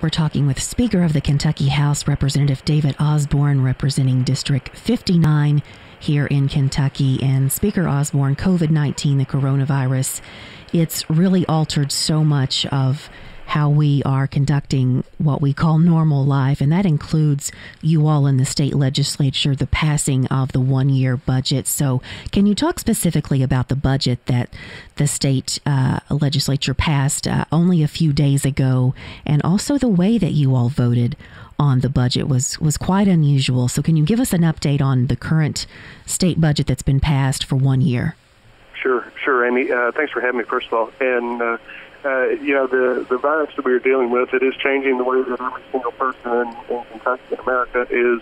We're talking with Speaker of the Kentucky House, Representative David Osborne, representing District 59 here in Kentucky. And Speaker Osborne, COVID-19, the coronavirus, it's really altered so much of how we are conducting what we call normal life, and that includes you all in the state legislature, the passing of the one-year budget. So can you talk specifically about the budget that the state legislature passed only a few days ago, and also the way that you all voted on the budget was quite unusual. So can you give us an update on the current state budget that's been passed for 1 year? Sure, Amy. Thanks for having me, first of all. And the virus that we are dealing with, it is changing the way that every single person in Kentucky and America is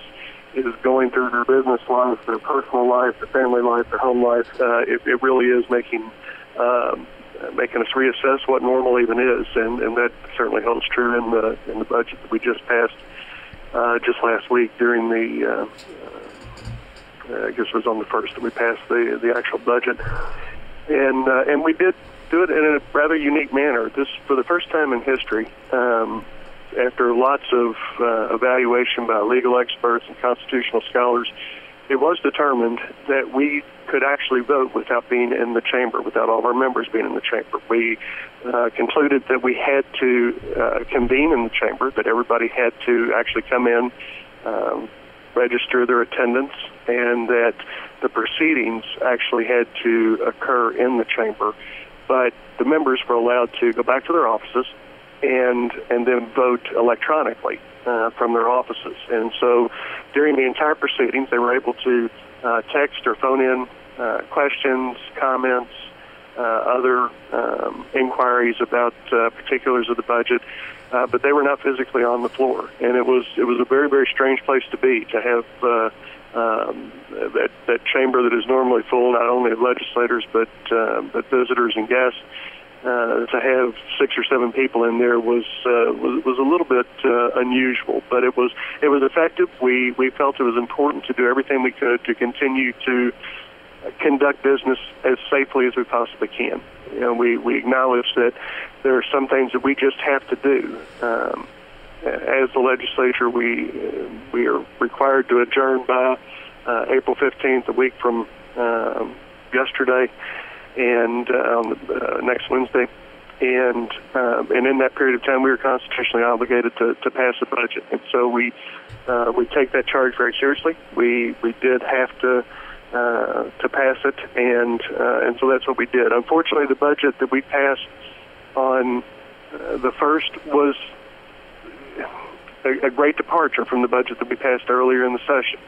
going through their business life, their personal life, their family life, their home life. It really is making us reassess what normal even is, and that certainly holds true in the budget that we just passed just last week during the. I guess it was on the 1st that we passed the actual budget, and we did do it in a rather unique manner. This, for the first time in history, after lots of evaluation by legal experts and constitutional scholars, it was determined that we could actually vote without being in the chamber, without all of our members being in the chamber. We concluded that we had to convene in the chamber, that everybody had to actually come in, register their attendance, and that the proceedings actually had to occur in the chamber. But the members were allowed to go back to their offices and then vote electronically from their offices. And so during the entire proceedings, they were able to text or phone in questions, comments, other inquiries about particulars of the budget, but they were not physically on the floor. And it was a very, very strange place to be, to have that chamber that is normally full, not only of legislators but visitors and guests. To have 6 or 7 people in there was a little bit unusual, but it was effective. We felt it was important to do everything we could to continue to conduct business as safely as we possibly can. We acknowledge that there are some things that we just have to do. As the legislature, we are required to adjourn by April 15th, a week from yesterday, and next Wednesday. And in that period of time, we were constitutionally obligated to pass the budget. And so we take that charge very seriously. We did have to pass it, and so that's what we did. Unfortunately, the budget that we passed on the 1st was a great departure from the budget that we passed earlier in the session.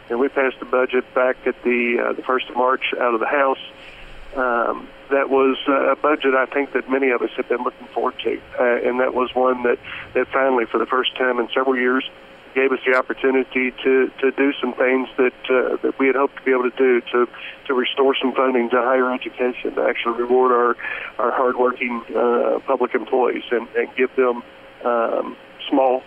And we passed the budget back at the 1st of March out of the House. That was a budget I think that many of us have been looking forward to, and that was one that finally, for the first time in several years, gave us the opportunity to do some things that we had hoped to be able to do, to restore some funding to higher education, to actually reward our hardworking public employees and give them small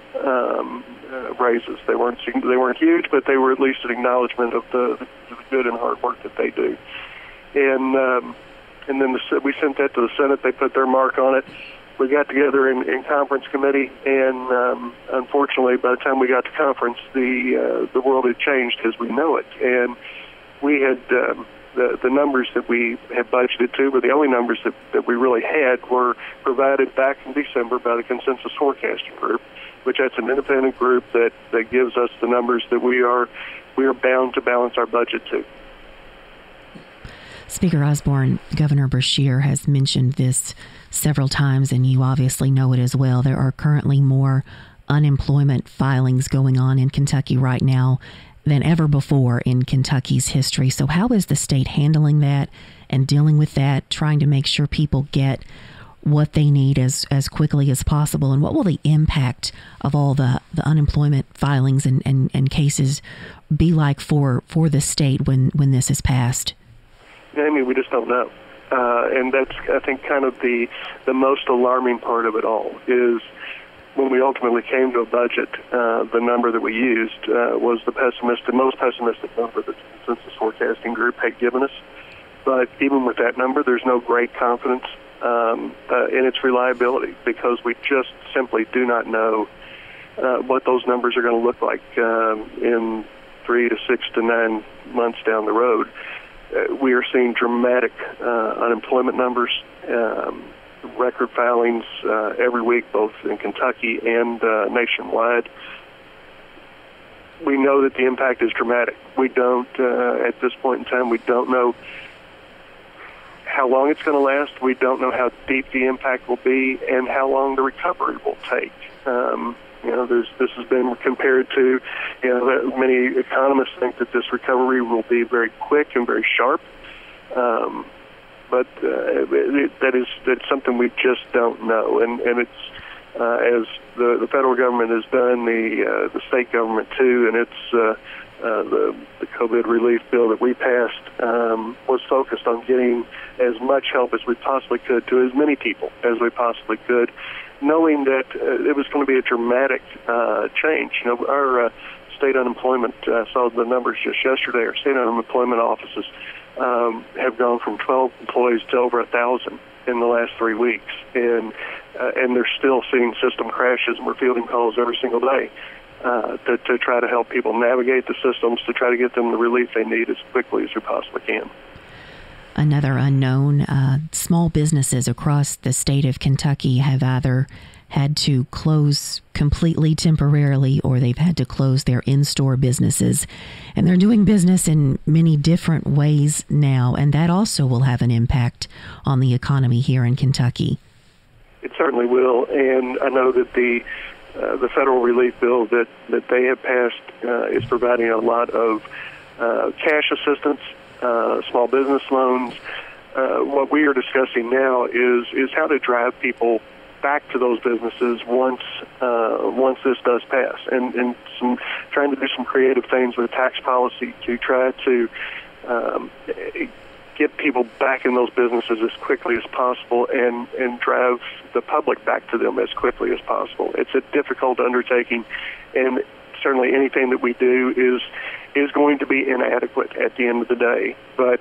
raises. They weren't huge, but they were at least an acknowledgement of the good and hard work that they do. And then we sent that to the Senate. They put their mark on it. We got together in conference committee, and unfortunately, by the time we got to conference, the world had changed as we know it. And we had the numbers that we had budgeted to were the only numbers that we really had were provided back in December by the Consensus Forecasting Group, which that's an independent group that gives us the numbers that we are bound to balance our budget to. Speaker Osborne, Governor Beshear has mentioned this several times, and you obviously know it as well. There are currently more unemployment filings going on in Kentucky right now than ever before in Kentucky's history. So how is the state handling that and dealing with that, trying to make sure people get what they need as quickly as possible? And what will the impact of all the unemployment filings and cases be like for the state when this is passed? Amy, we just don't know. And that's, I think, kind of the most alarming part of it all is when we ultimately came to a budget, the number that we used was the most pessimistic number that the Consensus Forecasting Group had given us. But even with that number, there's no great confidence in its reliability, because we just simply do not know what those numbers are going to look like in 3 to 6 to 9 months down the road. We are seeing dramatic unemployment numbers, record filings every week, both in Kentucky and nationwide. We know that the impact is dramatic. We don't, at this point in time, we don't know how long it's going to last. We don't know how deep the impact will be and how long the recovery will take. This has been compared to, many economists think that this recovery will be very quick and very sharp. But that's something we just don't know. And it's, as the federal government has done, the state government too, and it's the COVID relief bill that we passed was focused on getting as much help as we possibly could to as many people as we possibly could, knowing that it was going to be a dramatic change. Our state unemployment, saw the numbers just yesterday, our state unemployment offices have gone from 12 employees to over 1,000 in the last 3 weeks. And they're still seeing system crashes, and we're fielding calls every single day to try to help people navigate the systems, to try to get them the relief they need as quickly as we possibly can. Another unknown, small businesses across the state of Kentucky have either had to close completely temporarily, or they've had to close their in-store businesses. And they're doing business in many different ways now, and that also will have an impact on the economy here in Kentucky. It certainly will, and I know that the federal relief bill that they have passed is providing a lot of cash assistance, small business loans. What we are discussing now is how to drive people back to those businesses once this does pass, and trying to do some creative things with tax policy to try to get people back in those businesses as quickly as possible and drive the public back to them as quickly as possible. It's a difficult undertaking, and certainly anything that we do is going to be inadequate at the end of the day. But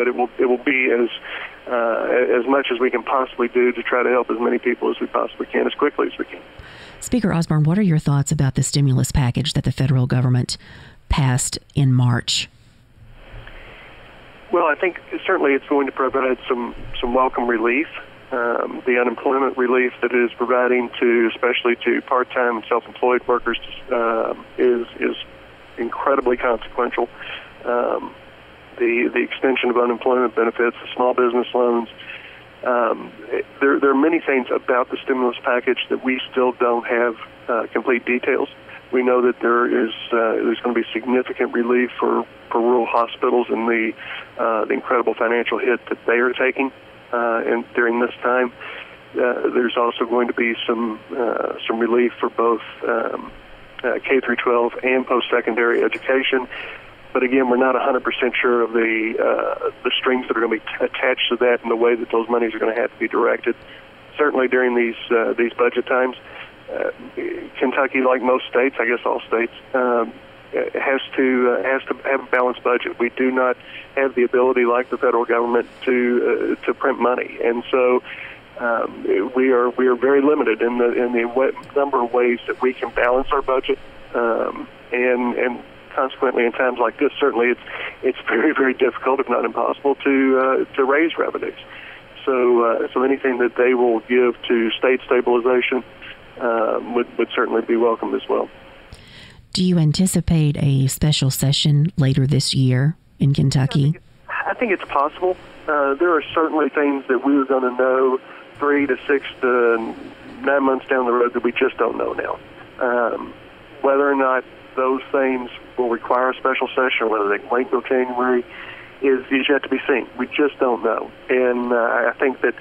it will be as much as we can possibly do to try to help as many people as we possibly can, as quickly as we can. Speaker Osborne, what are your thoughts about the stimulus package that the federal government passed in March? Well, I think certainly it's going to provide some welcome relief. The unemployment relief that it is providing especially to part-time and self-employed workers is incredibly consequential. The extension of unemployment benefits, the small business loans. There are many things about the stimulus package that we still don't have complete details. We know that there's going to be significant relief for rural hospitals and the incredible financial hit that they are taking during this time. There's also going to be some relief for both K through 12 and post-secondary education. But again, we're not 100% sure of the strings that are going to be attached to that and the way that those monies are going to have to be directed. Certainly during these budget times, Kentucky, like most states, I guess all states, has to have a balanced budget. We do not have the ability, like the federal government, to print money, and so we are very limited in the number of ways that we can balance our budget, and consequently, in times like this, certainly it's very, very difficult, if not impossible, to raise revenues. So anything that they will give to state stabilization would certainly be welcome as well. Do you anticipate a special session later this year in Kentucky? I think it's possible. There are certainly things that we are going to know 3 to 6 to 9 months down the road that we just don't know now. Whether or not those things will require a special session or whether they can wait until January is yet to be seen. We just don't know. And I think that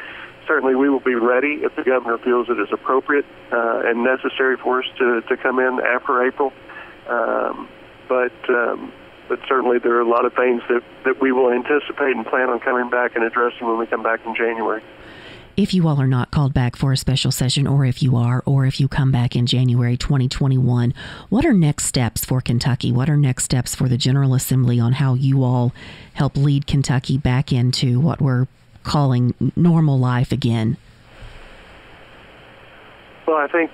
certainly we will be ready if the governor feels it is appropriate and necessary for us to come in after April. But certainly there are a lot of things that we will anticipate and plan on coming back and addressing when we come back in January. If you all are not called back for a special session, or if you are, or if you come back in January 2021, what are next steps for Kentucky? What are next steps for the General Assembly on how you all help lead Kentucky back into what we're calling normal life again? Well, I think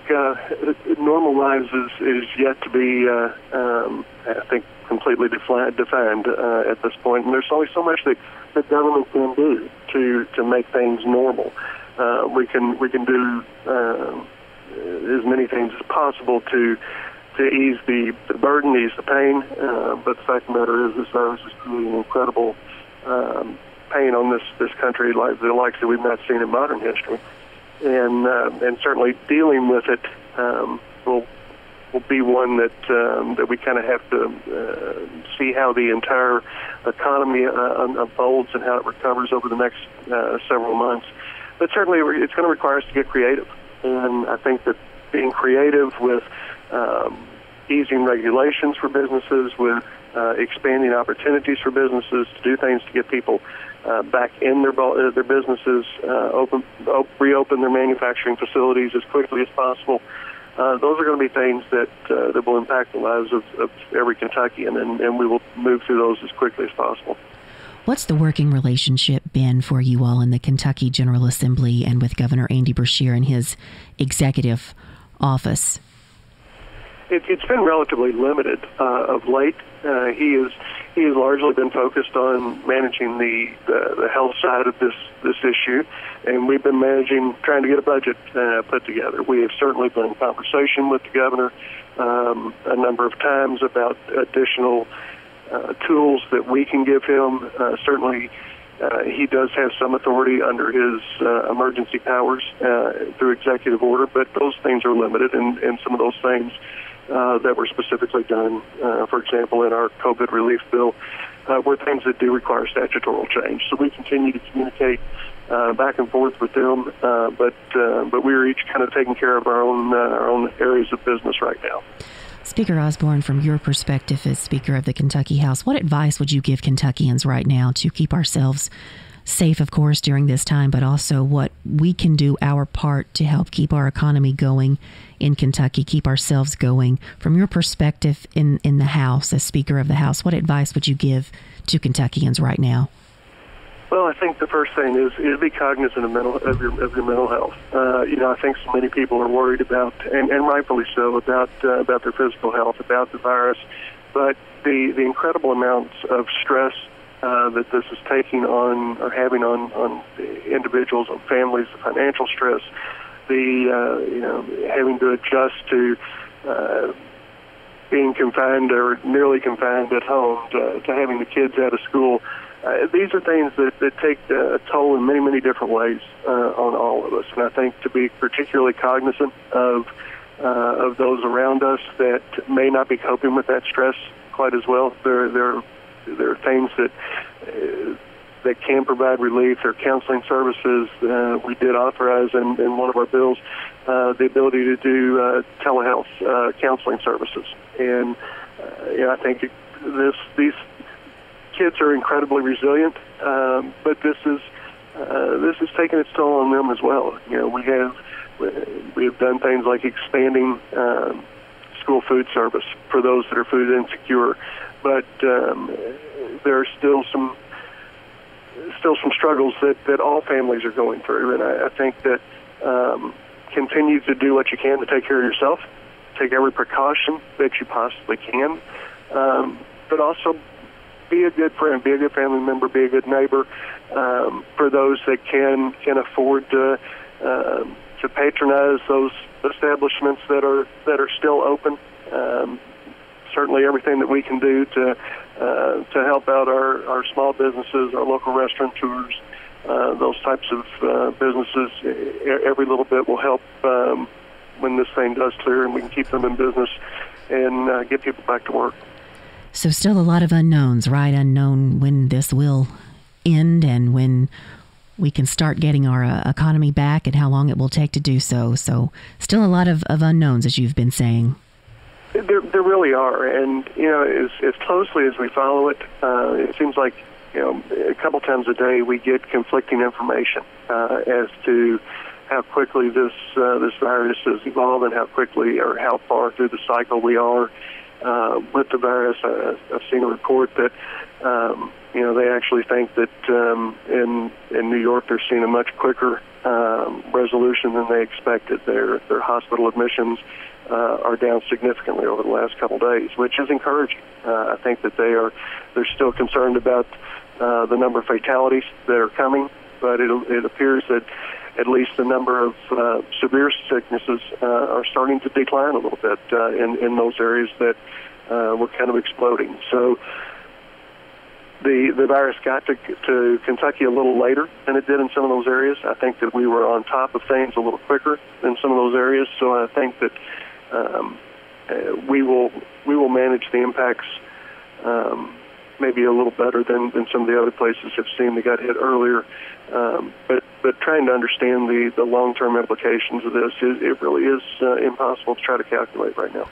normal lives is yet to be, I think, completely defined at this point. And there's only so much that the government can do to make things normal. We can do as many things as possible to ease the burden, ease the pain. But the fact of the matter is, this virus is creating incredible pain on this country, like the likes that we've not seen in modern history. And certainly dealing with it will be one that we kind of have to see how the entire economy unfolds and how it recovers over the next several months. But certainly it's going to require us to get creative. And I think that being creative with easing regulations for businesses, with expanding opportunities for businesses to do things to get people back in their businesses, reopen their manufacturing facilities as quickly as possible. Those are going to be things that will impact the lives of every Kentuckian, and we will move through those as quickly as possible. What's the working relationship been for you all in the Kentucky General Assembly and with Governor Andy Beshear in his executive office? It's been relatively limited of late. He has largely been focused on managing the health side of this issue, and we've been trying to get a budget put together. We have certainly been in conversation with the governor a number of times about additional tools that we can give him. Certainly, he does have some authority under his emergency powers through executive order, but those things are limited, and some of those things that were specifically done, for example, in our COVID relief bill, were things that do require statutory change. So we continue to communicate back and forth with them, but we're each kind of taking care of our own areas of business right now. Speaker Osborne, from your perspective as Speaker of the Kentucky House, what advice would you give Kentuckians right now to keep ourselves safe, of course, during this time, but also what we can do our part to help keep our economy going in Kentucky, keep ourselves going? From your perspective in the House, as Speaker of the House, what advice would you give to Kentuckians right now? Well, I think the first thing is be cognizant of your mental health. I think so many people are worried about, and rightfully so, about their physical health, about the virus, but the incredible amounts of stress that this is taking on or having on individuals, on families, the financial stress, having to adjust to being confined or nearly confined at home, to having the kids out of school. These are things that take a toll in many, many different ways on all of us. And I think to be particularly cognizant of those around us that may not be coping with that stress quite as well. There are things that can provide relief. There are counseling services. We did authorize in one of our bills the ability to do telehealth counseling services. And I think these kids are incredibly resilient, but this is taking its toll on them as well. We have done things like expanding school food service for those that are food insecure, but there are still some struggles that all families are going through, and I think that continue to do what you can to take care of yourself, take every precaution that you possibly can, but also be a good friend, be a good family member, be a good neighbor for those that can afford to patronize those establishments that are still open. Certainly, everything that we can do to help out our small businesses, our local restaurateurs, those types of businesses, every little bit will help when this thing does clear, and we can keep them in business and get people back to work. So still a lot of unknowns, right? Unknown when this will end and when we can start getting our economy back and how long it will take to do so. So still a lot of unknowns, as you've been saying. There really are. And, as closely as we follow it, it seems like, a couple times a day we get conflicting information as to how quickly this virus has evolved and how quickly or how far through the cycle we are with the virus. I've seen a report that They actually think that in New York they're seeing a much quicker resolution than they expected. Their hospital admissions are down significantly over the last couple days, which is encouraging. I think that they're still concerned about the number of fatalities that are coming, but it appears that at least the number of severe sicknesses are starting to decline a little bit in those areas that were kind of exploding. So the virus got to Kentucky a little later than it did in some of those areas. I think that we were on top of things a little quicker in some of those areas. So I think that we will manage the impacts maybe a little better than some of the other places have seen that got hit earlier. But trying to understand the long-term implications of this, it really is impossible to try to calculate right now.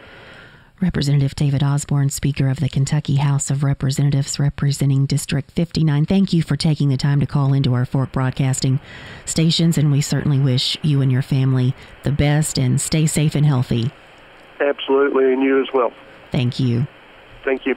Representative David Osborne, Speaker of the Kentucky House of Representatives, representing District 59. Thank you for taking the time to call into our Forcht Broadcasting stations, and we certainly wish you and your family the best, and stay safe and healthy. Absolutely, and you as well. Thank you. Thank you.